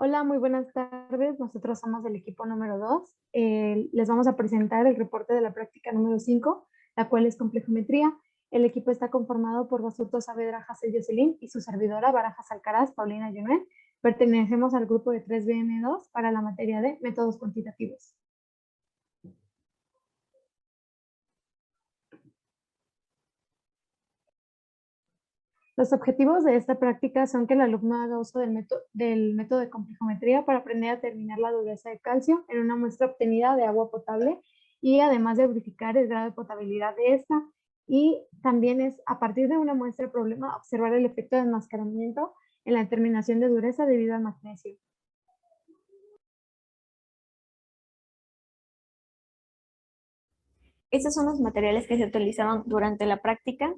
Hola, muy buenas tardes. Nosotros somos del equipo número 2. Les vamos a presentar el reporte de la práctica número 5, la cual es complejometría. El equipo está conformado por Basurto Saavedra Hassel Jocelyn y su servidora Barajas Alcaraz Paulina Yunuel. Pertenecemos al grupo de 3BM2 para la materia de métodos cuantitativos. Los objetivos de esta práctica son que el alumno haga uso del método de complejometría para aprender a determinar la dureza de calcio en una muestra obtenida de agua potable y además de verificar el grado de potabilidad de esta. Y también es, a partir de una muestra de problema, observar el efecto de enmascaramiento en la determinación de dureza debido al magnesio. Estos son los materiales que se utilizaron durante la práctica.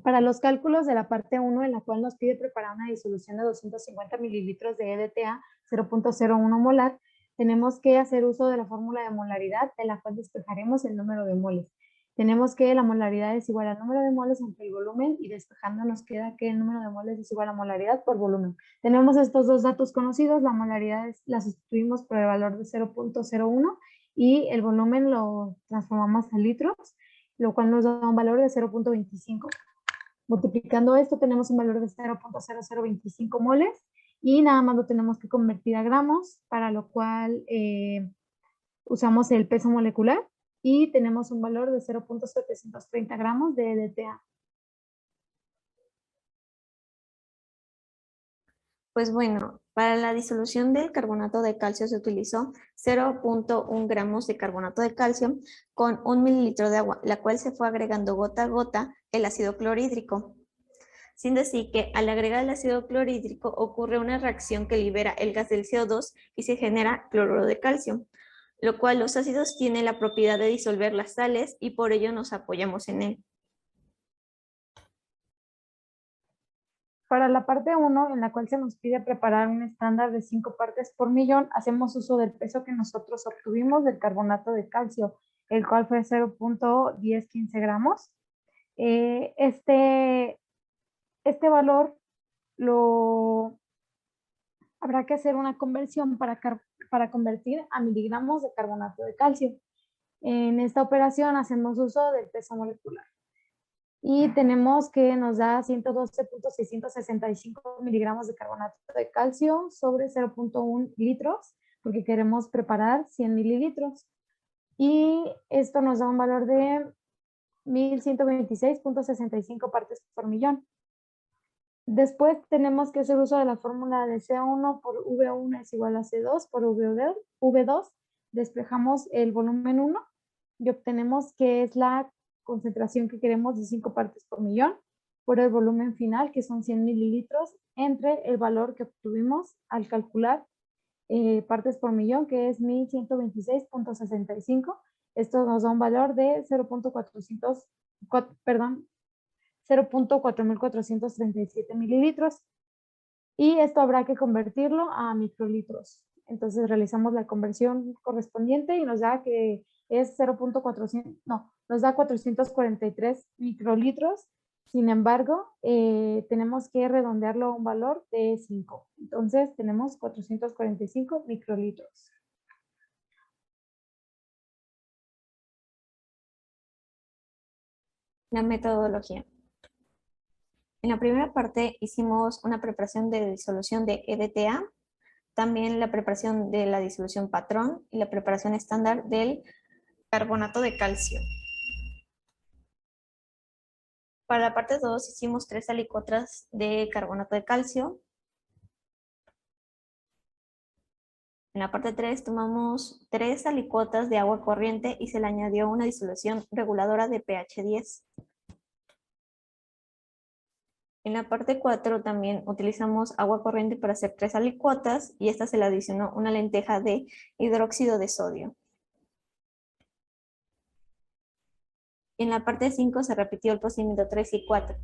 Para los cálculos de la parte 1, en la cual nos pide preparar una disolución de 250 mililitros de EDTA 0.01 molar, tenemos que hacer uso de la fórmula de molaridad, de la cual despejaremos el número de moles. Tenemos que la molaridad es igual al número de moles entre el volumen y despejando nos queda que el número de moles es igual a molaridad por volumen. Tenemos estos dos datos conocidos, la molaridad la sustituimos por el valor de 0.01 y el volumen lo transformamos a litros, lo cual nos da un valor de 0.25. Multiplicando esto tenemos un valor de 0.0025 moles y nada más lo tenemos que convertir a gramos, para lo cual usamos el peso molecular y tenemos un valor de 0.730 gramos de EDTA. Pues bueno, para la disolución del carbonato de calcio se utilizó 0.1 gramos de carbonato de calcio con 1 mililitro de agua, la cual se fue agregando gota a gota el ácido clorhídrico. Sin decir que al agregar el ácido clorhídrico ocurre una reacción que libera el gas del CO2 y se genera cloruro de calcio, lo cual los ácidos tienen la propiedad de disolver las sales y por ello nos apoyamos en él. Para la parte 1, en la cual se nos pide preparar un estándar de 5 partes por millón, hacemos uso del peso que nosotros obtuvimos del carbonato de calcio, el cual fue 0.1015 gramos. Este valor habrá que hacer una conversión para convertir a miligramos de carbonato de calcio. En esta operación hacemos uso del peso molecular. Y tenemos que nos da 112.665 miligramos de carbonato de calcio sobre 0.1 litros, porque queremos preparar 100 mililitros. Y esto nos da un valor de 1126.65 partes por millón. Después tenemos que hacer uso de la fórmula de C1 por V1 es igual a C2 por V2. Despejamos el volumen 1 y obtenemos que es la concentración que queremos de 5 partes por millón por el volumen final, que son 100 mililitros, entre el valor que obtuvimos al calcular partes por millón, que es 1126.65. Esto nos da un valor de 0.4437 mililitros y esto habrá que convertirlo a microlitros. Entonces realizamos la conversión correspondiente y nos da que es 443 microlitros. Sin embargo, tenemos que redondearlo a un valor de 5. Entonces tenemos 445 microlitros. La metodología. En la primera parte hicimos una preparación de disolución de EDTA, también la preparación de la disolución patrón y la preparación estándar del carbonato de calcio. Para la parte 2 hicimos 3 alicotras de carbonato de calcio. En la parte 3 tomamos 3 alicuotas de agua corriente y se le añadió una disolución reguladora de pH 10. En la parte 4 también utilizamos agua corriente para hacer 3 alicuotas y esta se le adicionó una lenteja de hidróxido de sodio. En la parte 5 se repitió el procedimiento 3 y 4.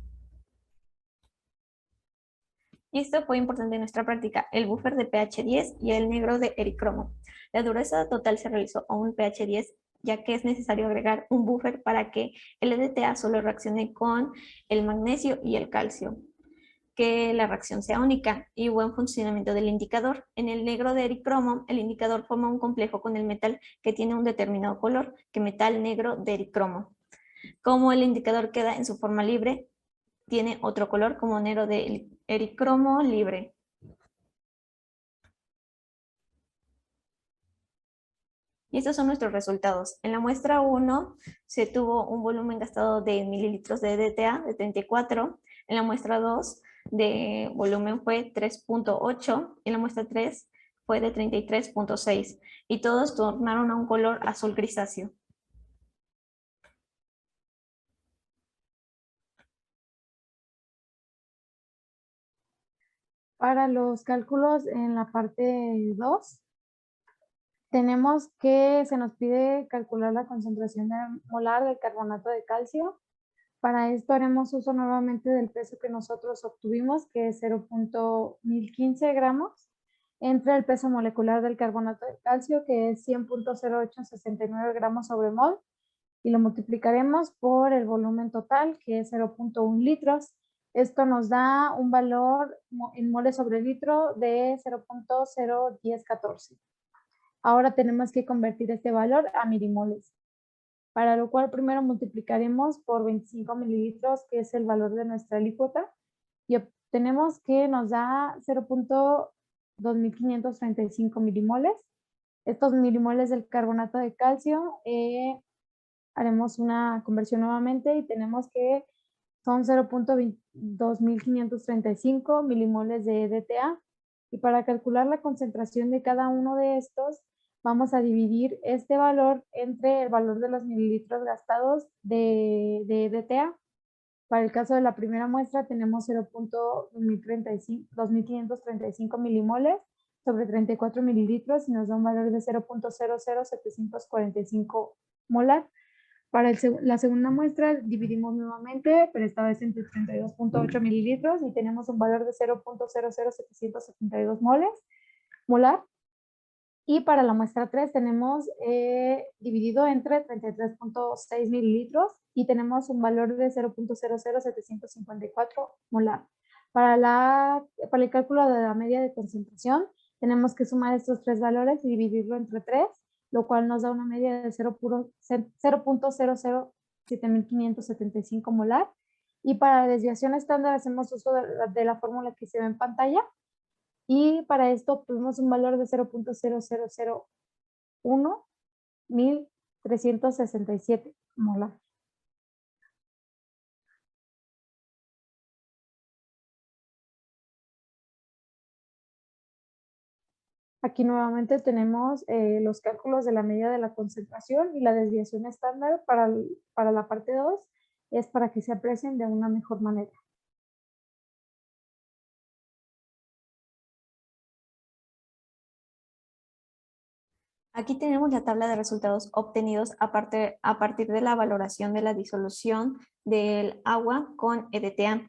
Y esto fue importante en nuestra práctica, el buffer de pH 10 y el negro de ericromo. La dureza total se realizó a un pH 10 ya que es necesario agregar un buffer para que el EDTA solo reaccione con el magnesio y el calcio, que la reacción sea única y buen funcionamiento del indicador. En el negro de ericromo, el indicador forma un complejo con el metal que tiene un determinado color, que metal negro de ericromo. Como el indicador queda en su forma libre, tiene otro color como negro de ericromo libre. Y estos son nuestros resultados. En la muestra 1 se tuvo un volumen gastado de mililitros de EDTA de 34. En la muestra 2 de volumen fue 3.8. En la muestra 3 fue de 33.6. Y todos tornaron a un color azul grisáceo. Para los cálculos en la parte 2, tenemos que se nos pide calcular la concentración molar del carbonato de calcio. Para esto haremos uso nuevamente del peso que nosotros obtuvimos, que es 0.1015 gramos, entre el peso molecular del carbonato de calcio, que es 100.0869 gramos sobre mol, y lo multiplicaremos por el volumen total, que es 0.1 litros. Esto nos da un valor en moles sobre litro de 0.01014. Ahora tenemos que convertir este valor a milimoles, para lo cual primero multiplicaremos por 25 mililitros, que es el valor de nuestra alícuota, y obtenemos que nos da 0.2535 milimoles. Estos milimoles del carbonato de calcio, haremos una conversión nuevamente y tenemos que son 0.2535 milimoles de EDTA. Y para calcular la concentración de cada uno de estos, vamos a dividir este valor entre el valor de los mililitros gastados de EDTA. Para el caso de la primera muestra tenemos 0.2535 milimoles sobre 34 mililitros y nos da un valor de 0.00745 molar. Para la segunda muestra dividimos nuevamente, pero esta vez entre 32.8 mililitros y tenemos un valor de 0.00772 molar. Y para la muestra 3 tenemos dividido entre 33.6 mililitros y tenemos un valor de 0.00754 molar. Para el cálculo de la media de concentración tenemos que sumar estos tres valores y dividirlo entre 3, lo cual nos da una media de 0.007.575 molar. Y para la desviación estándar hacemos uso de la fórmula que se ve en pantalla. Y para esto obtuvimos un valor de 0.0001.1367 molar. Aquí nuevamente tenemos los cálculos de la medida de la concentración y la desviación estándar para la parte 2, es para que se aprecien de una mejor manera. Aquí tenemos la tabla de resultados obtenidos a partir de la valoración de la disolución del agua con EDTA.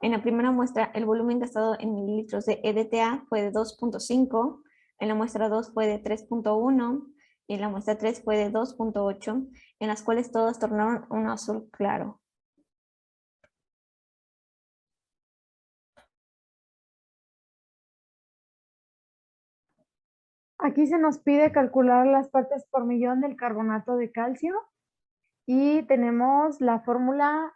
En la primera muestra, el volumen gastado en mililitros de EDTA fue de 2.5, en la muestra 2 fue de 3.1 y en la muestra 3 fue de 2.8, en las cuales todas tornaron un azul claro. Aquí se nos pide calcular las partes por millón del carbonato de calcio y tenemos la fórmula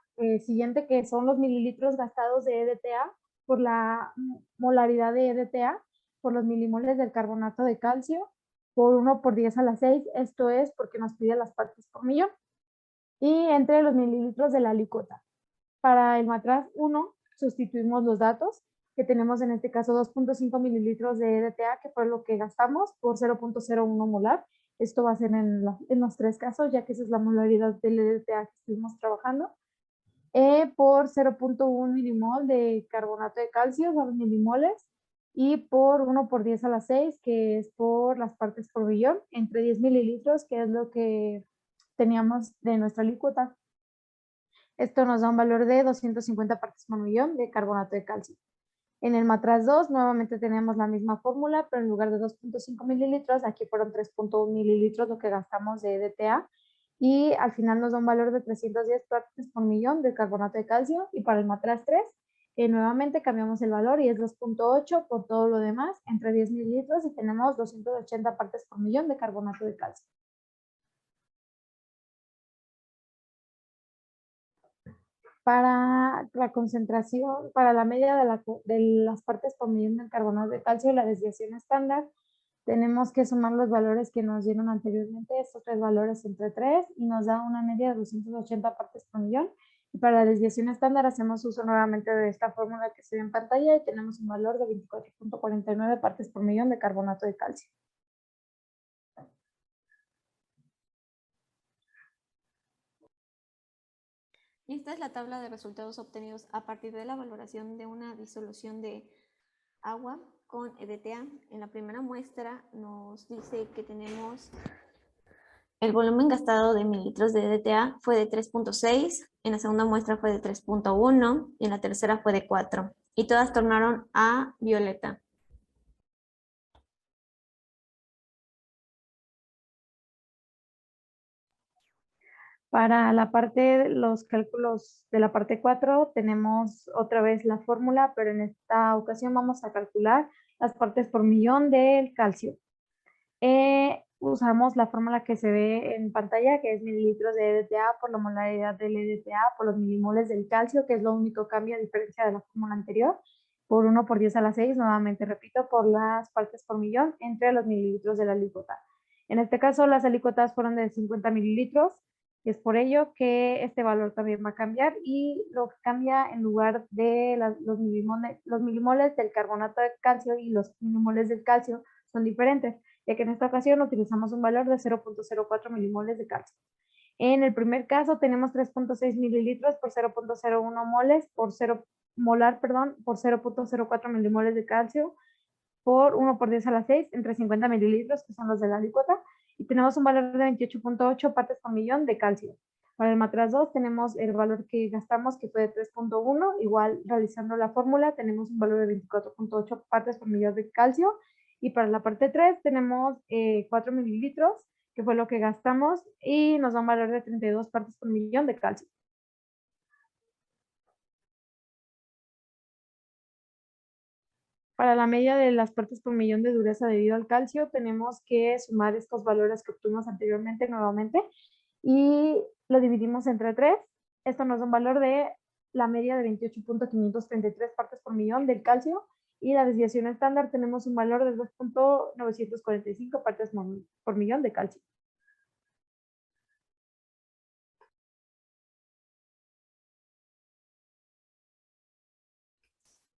siguiente, que son los mililitros gastados de EDTA por la molaridad de EDTA por los milimoles del carbonato de calcio por 1 por 10 a la 6, esto es porque nos pide las partes por millón, y entre los mililitros de la alícuota. Para el matraz 1 sustituimos los datos, que tenemos en este caso 2.5 mililitros de EDTA, que fue lo que gastamos, por 0.01 molar. Esto va a ser en los tres casos, ya que esa es la molaridad del EDTA que estuvimos trabajando. Por 0.1 milimol de carbonato de calcio, 2 milimoles, y por 1 por 10 a la 6, que es por las partes por billón, entre 10 mililitros, que es lo que teníamos de nuestra alícuota. Esto nos da un valor de 250 partes por millón de carbonato de calcio. En el matraz 2 nuevamente tenemos la misma fórmula, pero en lugar de 2.5 mililitros, aquí fueron 3.1 mililitros lo que gastamos de EDTA. Y al final nos da un valor de 310 partes por millón de carbonato de calcio. Y para el matraz 3, nuevamente cambiamos el valor y es 2.8 por todo lo demás, entre 10 mililitros y tenemos 280 partes por millón de carbonato de calcio. Para la concentración, para la media de las partes por millón del carbonato de calcio y la desviación estándar, tenemos que sumar los valores que nos dieron anteriormente, estos tres valores entre 3, y nos da una media de 280 partes por millón. Y para la desviación estándar hacemos uso nuevamente de esta fórmula que se ve en pantalla y tenemos un valor de 24.49 partes por millón de carbonato de calcio. Y esta es la tabla de resultados obtenidos a partir de la valoración de una disolución de agua con EDTA. En la primera muestra nos dice que tenemos el volumen gastado de mililitros de EDTA fue de 3.6, en la segunda muestra fue de 3.1 y en la tercera fue de 4. Y todas tornaron a violeta. Para la parte, los cálculos de la parte 4, tenemos otra vez la fórmula, pero en esta ocasión vamos a calcular las partes por millón del calcio. Usamos la fórmula que se ve en pantalla, que es mililitros de EDTA por la molaridad del EDTA por los milimoles del calcio, que es lo único cambio a diferencia de la fórmula anterior, por 1 por 10 a la 6, nuevamente repito, por las partes por millón entre los mililitros de la alícuota. En este caso, las alícuotas fueron de 50 mililitros, es por ello que este valor también va a cambiar y lo que cambia en lugar de los milimoles del carbonato de calcio y los milimoles del calcio son diferentes, ya que en esta ocasión utilizamos un valor de 0.04 milimoles de calcio. En el primer caso tenemos 3.6 mililitros por 0.01 moles por 0 molar, perdón, por 0.04 milimoles de calcio por 1 por 10 a la 6 entre 50 mililitros, que son los de la alícuota, y tenemos un valor de 28.8 partes por millón de calcio. Para el matraz 2 tenemos el valor que gastamos, que fue de 3.1, igual realizando la fórmula tenemos un valor de 24.8 partes por millón de calcio, y para la parte 3 tenemos 4 mililitros, que fue lo que gastamos, y nos da un valor de 32 partes por millón de calcio. Para la media de las partes por millón de dureza debido al calcio, tenemos que sumar estos valores que obtuvimos anteriormente nuevamente y lo dividimos entre 3. Esto nos da un valor de la media de 28.533 partes por millón del calcio y la desviación estándar tenemos un valor de 2.945 partes por millón de calcio.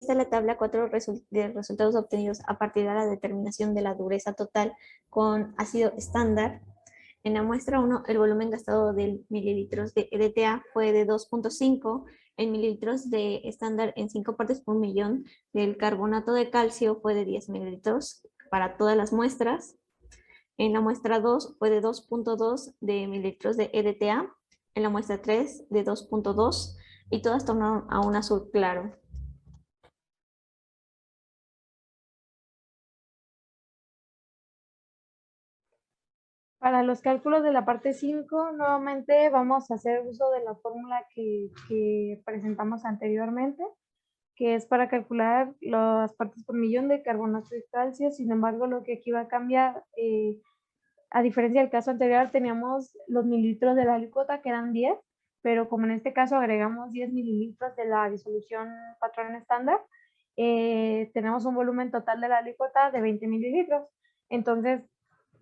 Esta es la tabla 4 de resultados obtenidos a partir de la determinación de la dureza total con ácido estándar. En la muestra 1, el volumen gastado de mililitros de EDTA fue de 2.5, en mililitros de estándar en 5 partes por millón del carbonato de calcio fue de 10 mililitros para todas las muestras. En la muestra 2 fue de 2.2 de mililitros de EDTA, en la muestra 3 de 2.2 y todas tornaron a un azul claro. Para los cálculos de la parte 5, nuevamente vamos a hacer uso de la fórmula que presentamos anteriormente, que es para calcular las partes por millón de carbonato de calcio. Sin embargo, lo que aquí va a cambiar, a diferencia del caso anterior, teníamos los mililitros de la alícuota que eran 10, pero como en este caso agregamos 10 mililitros de la disolución patrón estándar, tenemos un volumen total de la alícuota de 20 mililitros. Entonces,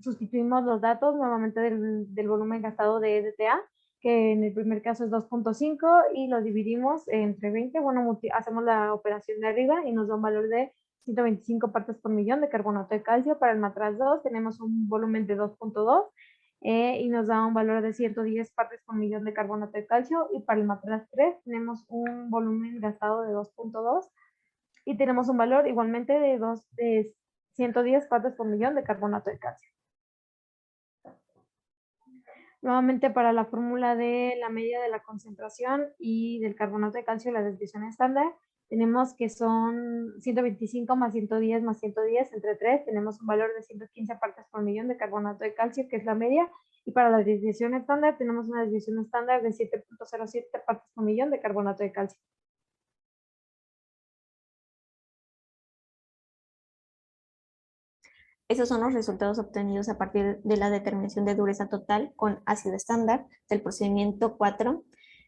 sustituimos los datos nuevamente del volumen gastado de EDTA, que en el primer caso es 2.5 y lo dividimos entre 20. Bueno, hacemos la operación de arriba y nos da un valor de 125 partes por millón de carbonato de calcio. Para el matraz 2 tenemos un volumen de 2.2 y nos da un valor de 110 partes por millón de carbonato de calcio. Y para el matraz 3 tenemos un volumen gastado de 2.2 y tenemos un valor igualmente de 110 partes por millón de carbonato de calcio. Nuevamente para la fórmula de la media de la concentración y del carbonato de calcio, la desviación estándar, tenemos que son 125 más 110 más 110 entre 3, tenemos un valor de 115 partes por millón de carbonato de calcio, que es la media, y para la desviación estándar tenemos una desviación estándar de 7.07 partes por millón de carbonato de calcio. Esos son los resultados obtenidos a partir de la determinación de dureza total con ácido estándar del procedimiento 4.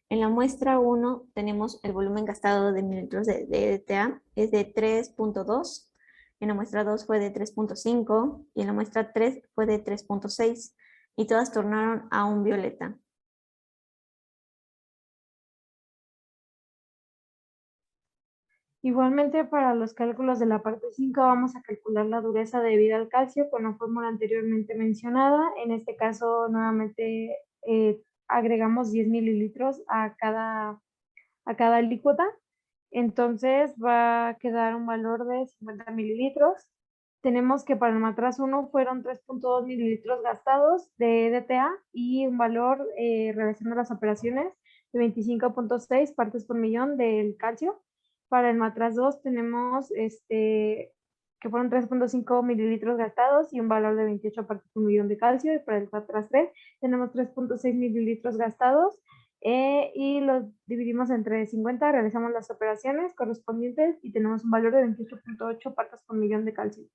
En la muestra 1 tenemos el volumen gastado de mililitros de EDTA, es de 3.2. En la muestra 2 fue de 3.5 y en la muestra 3 fue de 3.6 y todas tornaron a un violeta. Igualmente, para los cálculos de la parte 5 vamos a calcular la dureza debida al calcio con la fórmula anteriormente mencionada. En este caso, nuevamente agregamos 10 mililitros a cada alícuota. Entonces va a quedar un valor de 50 mililitros. Tenemos que para el matraz 1 fueron 3.2 mililitros gastados de EDTA y un valor realizando las operaciones de 25.6 partes por millón del calcio. Para el matraz 2 tenemos que fueron 3.5 mililitros gastados y un valor de 28 partes por millón de calcio. Y para el matraz 3 tenemos 3.6 mililitros gastados y los dividimos entre 50, realizamos las operaciones correspondientes y tenemos un valor de 28.8 partes por millón de calcio.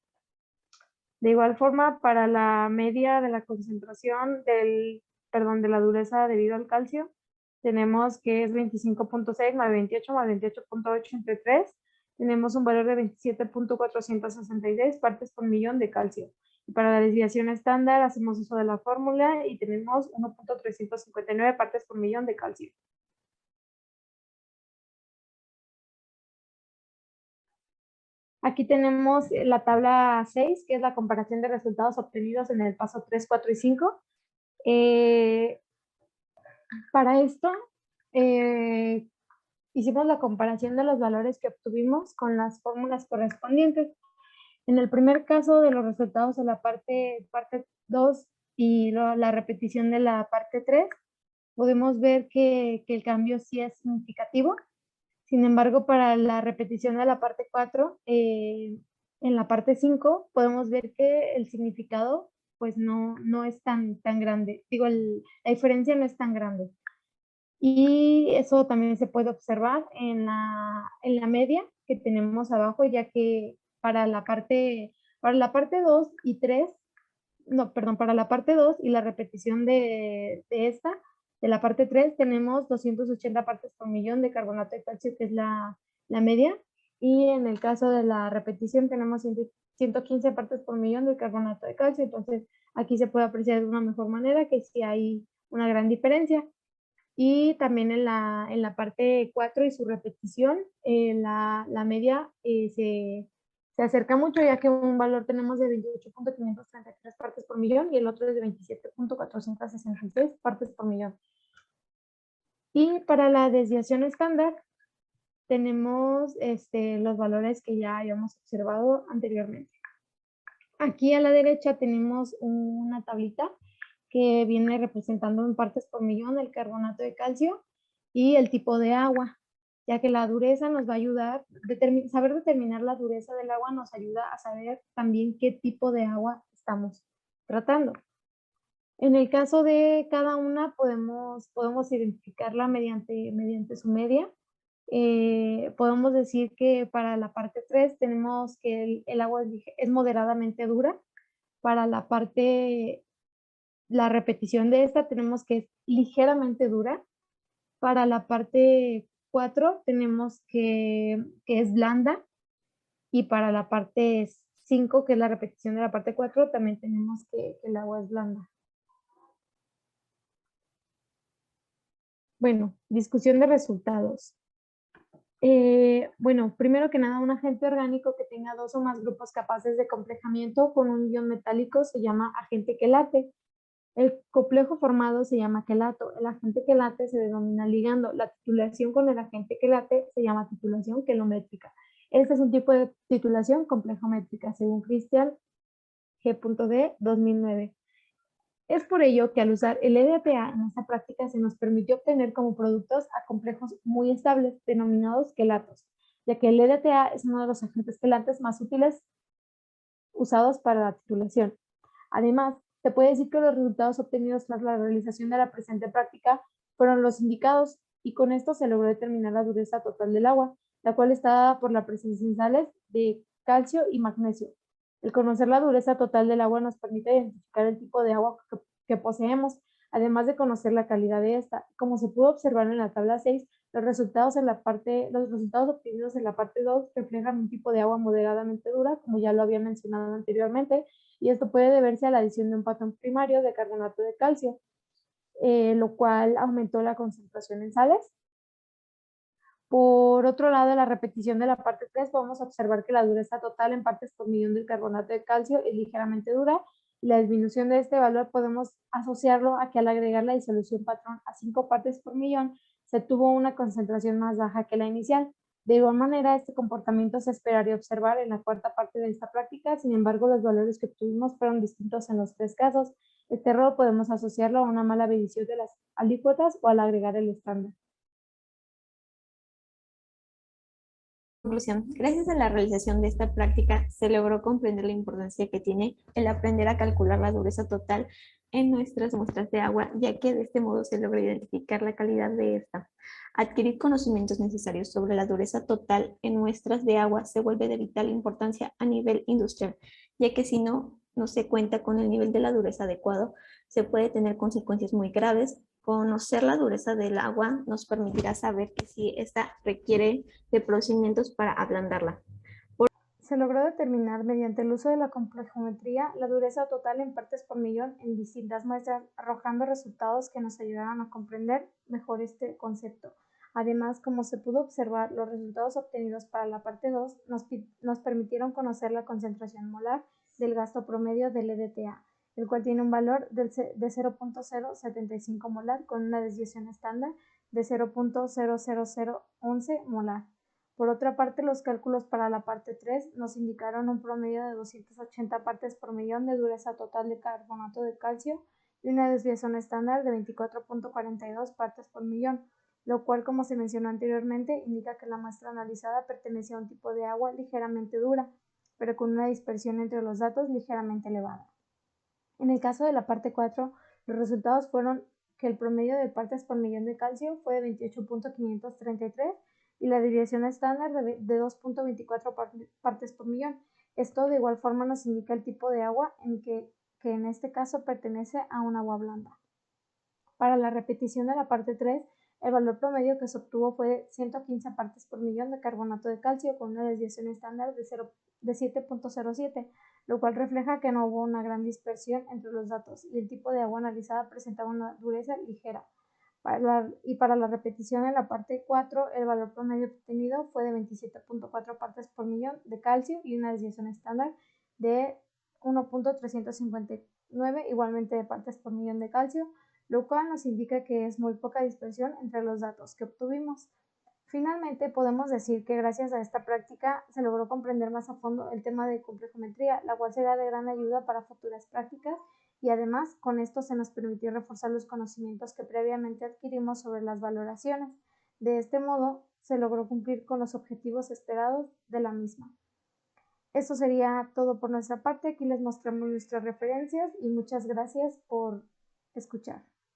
De igual forma, para la media de la concentración de la dureza debido al calcio, tenemos que es 25.6 más 28 más 28.8 entre 3. Tenemos un valor de 27.466 partes por millón de calcio. Y para la desviación estándar hacemos uso de la fórmula y tenemos 1.359 partes por millón de calcio. Aquí tenemos la tabla 6, que es la comparación de resultados obtenidos en el paso 3, 4 y 5. Para esto, hicimos la comparación de los valores que obtuvimos con las fórmulas correspondientes. En el primer caso de los resultados de la parte 2 y la repetición de la parte 3, podemos ver que el cambio sí es significativo. Sin embargo, para la repetición de la parte 4, en la parte 5, podemos ver que el significado pues no es tan grande. Digo, la diferencia no es tan grande. Y eso también se puede observar en la media que tenemos abajo, ya que para la parte 2 y 3, no, perdón, para la parte 2 y la repetición de la parte 3, tenemos 280 partes por millón de carbonato de calcio, que es la media, y en el caso de la repetición tenemos 115 partes por millón de carbonato de calcio. Entonces aquí se puede apreciar de una mejor manera que sí hay una gran diferencia. Y también en la parte 4 y su repetición, la media se acerca mucho, ya que un valor tenemos de 28.533 partes por millón y el otro es de 27.466 partes por millón. Y para la desviación estándar, tenemos los valores que ya habíamos observado anteriormente. Aquí a la derecha tenemos una tablita que viene representando en partes por millón el carbonato de calcio y el tipo de agua, ya que la dureza nos va a ayudar, saber determinar la dureza del agua nos ayuda a saber también qué tipo de agua estamos tratando. En el caso de cada una podemos identificarla mediante su media. Podemos decir que para la parte 3 tenemos que el agua es moderadamente dura. Para la repetición de esta tenemos que es ligeramente dura. Para la parte 4 tenemos que es blanda. Y para la parte 5, que es la repetición de la parte 4, también tenemos que el agua es blanda. Bueno, discusión de resultados. Bueno, primero que nada, un agente orgánico que tenga 2 o más grupos capaces de complejamiento con un ion metálico se llama agente quelate. El complejo formado se llama quelato. El agente quelate se denomina ligando. La titulación con el agente quelate se llama titulación quelométrica. Este es un tipo de titulación complejométrica, según Christian G.D. 2009. Es por ello que al usar el EDTA en esta práctica se nos permitió obtener como productos a complejos muy estables, denominados quelatos. ya que el EDTA es uno de los agentes quelantes más útiles usados para la titulación. Además, se puede decir que los resultados obtenidos tras la realización de la presente práctica fueron los indicados y con esto se logró determinar la dureza total del agua, la cual está dada por la presencia en sales de calcio y magnesio. El conocer la dureza total del agua nos permite identificar el tipo de agua que poseemos, además de conocer la calidad de esta. Como se pudo observar en la tabla 6, los resultados obtenidos en la parte 2 reflejan un tipo de agua moderadamente dura, como ya lo había mencionado anteriormente, y esto puede deberse a la adición de un patrón primario de carbonato de calcio, lo cual aumentó la concentración en sales. Por otro lado, en la repetición de la parte 3 podemos observar que la dureza total en partes por millón del carbonato de calcio es ligeramente dura y la disminución de este valor podemos asociarlo a que al agregar la disolución patrón a 5 partes por millón se tuvo una concentración más baja que la inicial. De igual manera, este comportamiento se esperaría observar en la cuarta parte de esta práctica, sin embargo, los valores que obtuvimos fueron distintos en los tres casos. Este error podemos asociarlo a una mala medición de las alícuotas o al agregar el estándar. Conclusión. Gracias a la realización de esta práctica, se logró comprender la importancia que tiene el aprender a calcular la dureza total en nuestras muestras de agua, ya que de este modo se logra identificar la calidad de esta. Adquirir conocimientos necesarios sobre la dureza total en muestras de agua se vuelve de vital importancia a nivel industrial, ya que si no se cuenta con el nivel de la dureza adecuado, se puede tener consecuencias muy graves. Conocer la dureza del agua nos permitirá saber que si esta requiere de procedimientos para ablandarla. Se logró determinar mediante el uso de la complejometría la dureza total en partes por millón en distintas muestras, arrojando resultados que nos ayudaron a comprender mejor este concepto. Además, como se pudo observar, los resultados obtenidos para la parte 2 nos permitieron conocer la concentración molar del gasto promedio del EDTA, el cual tiene un valor de 0.075 molar con una desviación estándar de 0.00011 molar. Por otra parte, los cálculos para la parte 3 nos indicaron un promedio de 280 partes por millón de dureza total de carbonato de calcio y una desviación estándar de 24.42 partes por millón, lo cual, como se mencionó anteriormente, indica que la muestra analizada pertenecía a un tipo de agua ligeramente dura, pero con una dispersión entre los datos ligeramente elevada. En el caso de la parte 4, los resultados fueron que el promedio de partes por millón de calcio fue de 28.533 y la desviación estándar de 2.24 partes por millón. Esto de igual forma nos indica el tipo de agua que en este caso pertenece a un agua blanda. Para la repetición de la parte 3, el valor promedio que se obtuvo fue de 115 partes por millón de carbonato de calcio con una desviación estándar de 7.07, lo cual refleja que no hubo una gran dispersión entre los datos y el tipo de agua analizada presentaba una dureza ligera. Para la repetición en la parte 4, el valor promedio obtenido fue de 27.4 partes por millón de calcio y una desviación estándar de 1.359 igualmente de partes por millón de calcio, lo cual nos indica que es muy poca dispersión entre los datos que obtuvimos. Finalmente, podemos decir que gracias a esta práctica se logró comprender más a fondo el tema de complejometría, la cual será de gran ayuda para futuras prácticas y además con esto se nos permitió reforzar los conocimientos que previamente adquirimos sobre las valoraciones. De este modo, se logró cumplir con los objetivos esperados de la misma. Eso sería todo por nuestra parte. Aquí les mostramos nuestras referencias y muchas gracias por escuchar.